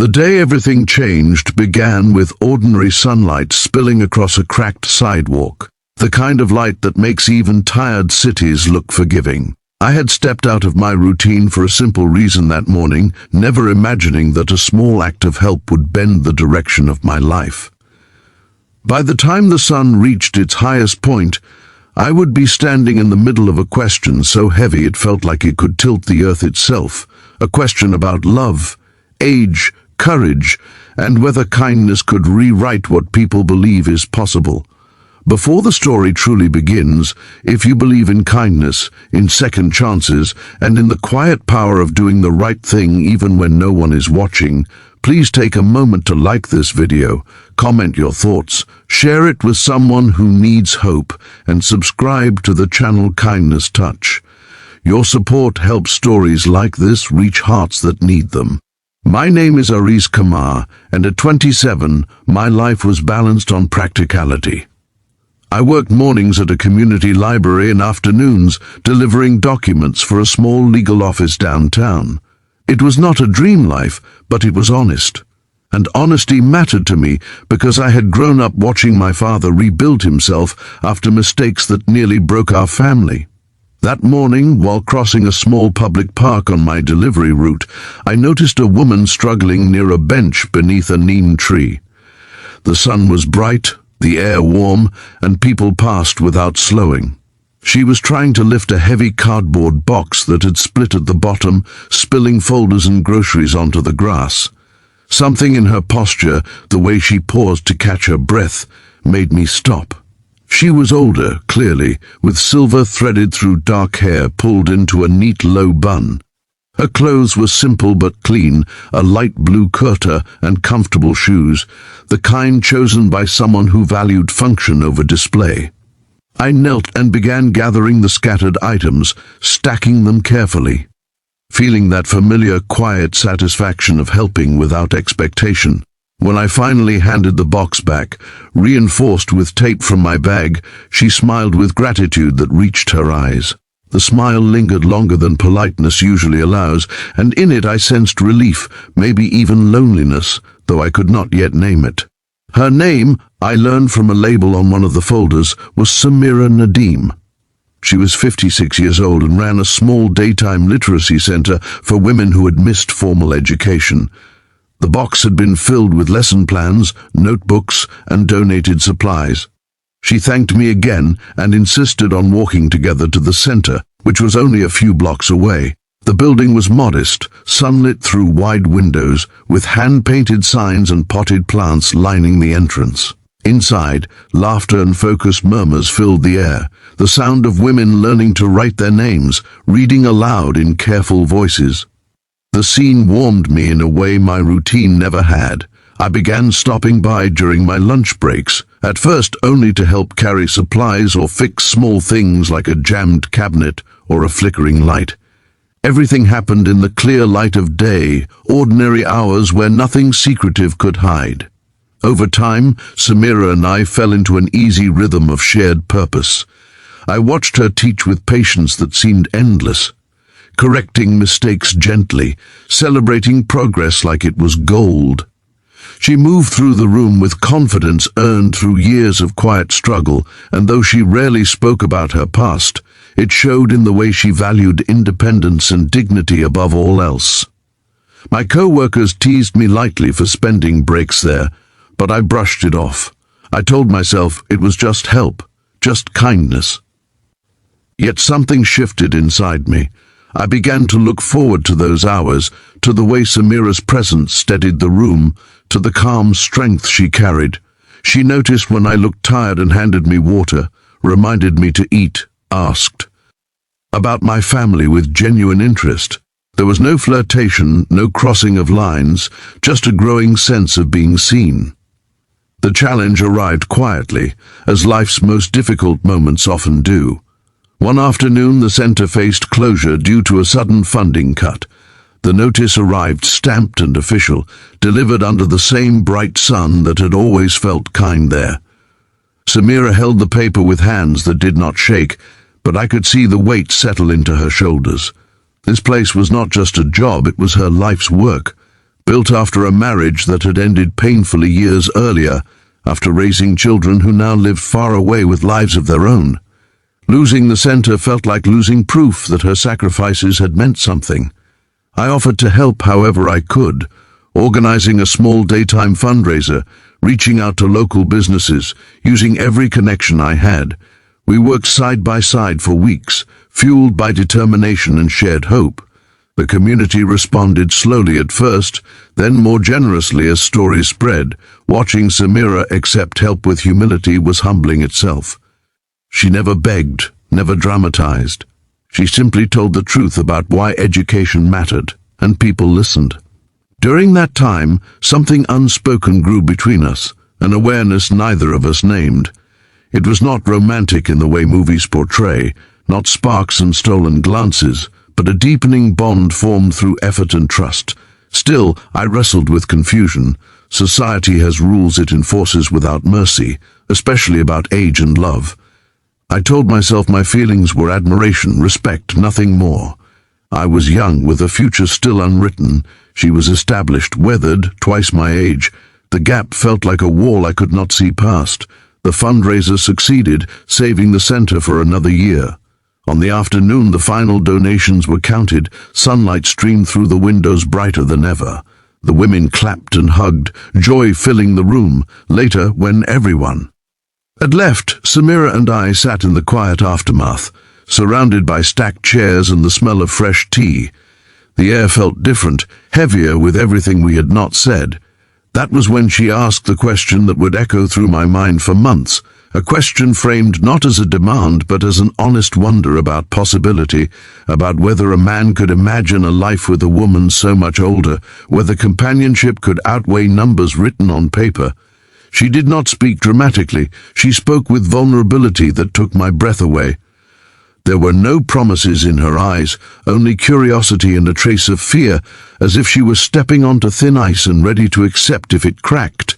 The day everything changed began with ordinary sunlight spilling across a cracked sidewalk, the kind of light that makes even tired cities look forgiving. I had stepped out of my routine for a simple reason that morning, never imagining that a small act of help would bend the direction of my life. By the time the sun reached its highest point, I would be standing in the middle of a question so heavy it felt like it could tilt the earth itself, a question about love, age, courage, and whether kindness could rewrite what people believe is possible. Before the story truly begins, if you believe in kindness, in second chances, and in the quiet power of doing the right thing even when no one is watching, please take a moment to like this video, comment your thoughts, share it with someone who needs hope, and subscribe to the channel Kindness Touch. Your support helps stories like this reach hearts that need them. My name is Aariz, and at 27, my life was balanced on practicality. I worked mornings at a community library and afternoons delivering documents for a small legal office downtown. It was not a dream life, but it was honest. And honesty mattered to me because I had grown up watching my father rebuild himself after mistakes that nearly broke our family. That morning, while crossing a small public park on my delivery route, I noticed a woman struggling near a bench beneath a neem tree. The sun was bright, the air warm, and people passed without slowing. She was trying to lift a heavy cardboard box that had split at the bottom, spilling folders and groceries onto the grass. Something in her posture, the way she paused to catch her breath, made me stop. She was older, clearly, with silver threaded through dark hair pulled into a neat low bun. Her clothes were simple but clean, a light blue kurta and comfortable shoes, the kind chosen by someone who valued function over display. I knelt and began gathering the scattered items, stacking them carefully, feeling that familiar, quiet satisfaction of helping without expectation. When I finally handed the box back, reinforced with tape from my bag, she smiled with gratitude that reached her eyes. The smile lingered longer than politeness usually allows, and in it I sensed relief, maybe even loneliness, though I could not yet name it. Her name, I learned from a label on one of the folders, was Samira Nadeem. She was 56 years old and ran a small daytime literacy center for women who had missed formal education. The box had been filled with lesson plans, notebooks, and donated supplies. She thanked me again and insisted on walking together to the center, which was only a few blocks away. The building was modest, sunlit through wide windows, with hand-painted signs and potted plants lining the entrance. Inside, laughter and focused murmurs filled the air, the sound of women learning to write their names, reading aloud in careful voices. The scene warmed me in a way my routine never had. I began stopping by during my lunch breaks, at first only to help carry supplies or fix small things like a jammed cabinet or a flickering light. Everything happened in the clear light of day, ordinary hours where nothing secretive could hide. Over time, Samira and I fell into an easy rhythm of shared purpose. I watched her teach with patience that seemed endless, correcting mistakes gently, celebrating progress like it was gold. She moved through the room with confidence earned through years of quiet struggle, and though she rarely spoke about her past, it showed in the way she valued independence and dignity above all else. My co-workers teased me lightly for spending breaks there, but I brushed it off. I told myself it was just help, just kindness. Yet something shifted inside me. I began to look forward to those hours, to the way Samira's presence steadied the room, to the calm strength she carried. She noticed when I looked tired and handed me water, reminded me to eat, asked about my family with genuine interest. There was no flirtation, no crossing of lines, just a growing sense of being seen. The challenge arrived quietly, as life's most difficult moments often do. One afternoon, the center faced closure due to a sudden funding cut. The notice arrived stamped and official, delivered under the same bright sun that had always felt kind there. Samira held the paper with hands that did not shake, but I could see the weight settle into her shoulders. This place was not just a job, it was her life's work. built after a marriage that had ended painfully years earlier, after raising children who now lived far away with lives of their own. Losing the center felt like losing proof that her sacrifices had meant something. I offered to help however I could, organizing a small daytime fundraiser, reaching out to local businesses, using every connection I had. We worked side by side for weeks, fueled by determination and shared hope. The community responded slowly at first, then more generously as stories spread. Watching Samira accept help with humility was humbling itself. She never begged, never dramatized. She simply told the truth about why education mattered, and people listened. During that time, something unspoken grew between us, an awareness neither of us named. It was not romantic in the way movies portray, not sparks and stolen glances, but a deepening bond formed through effort and trust. Still, I wrestled with confusion. Society has rules it enforces without mercy, especially about age and love. I told myself my feelings were admiration, respect, nothing more. I was young, with a future still unwritten. She was established, weathered, twice my age. The gap felt like a wall I could not see past. The fundraiser succeeded, saving the center for another year. On the afternoon, the final donations were counted. Sunlight streamed through the windows brighter than ever. The women clapped and hugged, joy filling the room. Later, when everyone had left, Samira and I sat in the quiet aftermath, surrounded by stacked chairs and the smell of fresh tea. The air felt different, heavier with everything we had not said. That was when she asked the question that would echo through my mind for months, a question framed not as a demand but as an honest wonder about possibility, about whether a man could imagine a life with a woman so much older, whether companionship could outweigh numbers written on paper. She did not speak dramatically. She spoke with vulnerability that took my breath away. There were no promises in her eyes, only curiosity and a trace of fear, as if she was stepping onto thin ice and ready to accept if it cracked.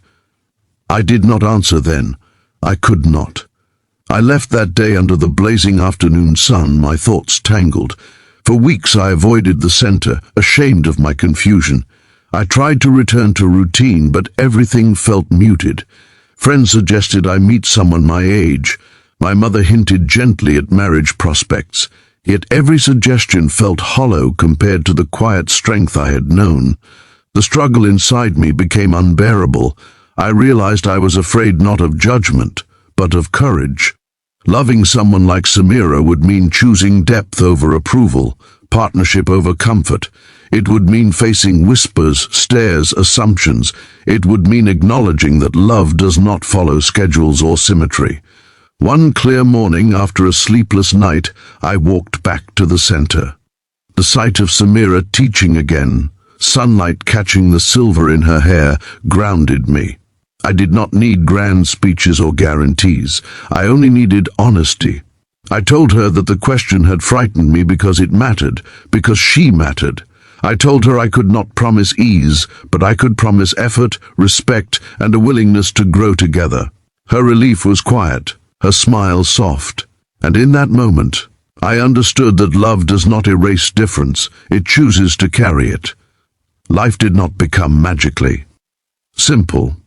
I did not answer then. I could not. I left that day under the blazing afternoon sun, my thoughts tangled. For weeks I avoided the center, ashamed of my confusion. I tried to return to routine, but everything felt muted. Friends suggested I meet someone my age. My mother hinted gently at marriage prospects, yet every suggestion felt hollow compared to the quiet strength I had known. The struggle inside me became unbearable. I realized I was afraid not of judgment, but of courage. Loving someone like Samira would mean choosing depth over approval, partnership over comfort. It would mean facing whispers, stares, assumptions. It would mean acknowledging that love does not follow schedules or symmetry. One clear morning after a sleepless night, I walked back to the center. The sight of Samira teaching again, sunlight catching the silver in her hair, grounded me. I did not need grand speeches or guarantees. I only needed honesty. I told her that the question had frightened me because it mattered, because she mattered. I told her I could not promise ease, but I could promise effort, respect, and a willingness to grow together. Her relief was quiet, her smile soft, and in that moment, I understood that love does not erase difference, it chooses to carry it. Life did not become magically simple.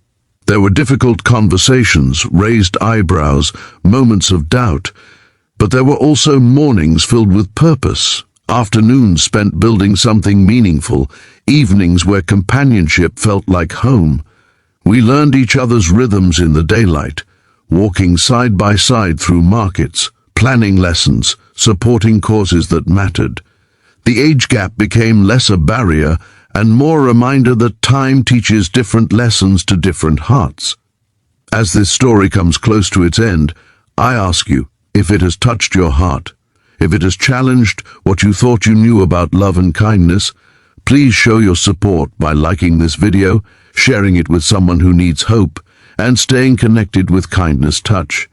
There were difficult conversations, raised eyebrows, moments of doubt, but there were also mornings filled with purpose, afternoons spent building something meaningful, evenings where companionship felt like home. We learned each other's rhythms in the daylight, walking side by side through markets, planning lessons, supporting causes that mattered. The age gap became less a barrier and more a reminder that time teaches different lessons to different hearts. As this story comes close to its end, I ask you if it has touched your heart, if it has challenged what you thought you knew about love and kindness. Please show your support by liking this video, sharing it with someone who needs hope, and staying connected with Kindness Touch.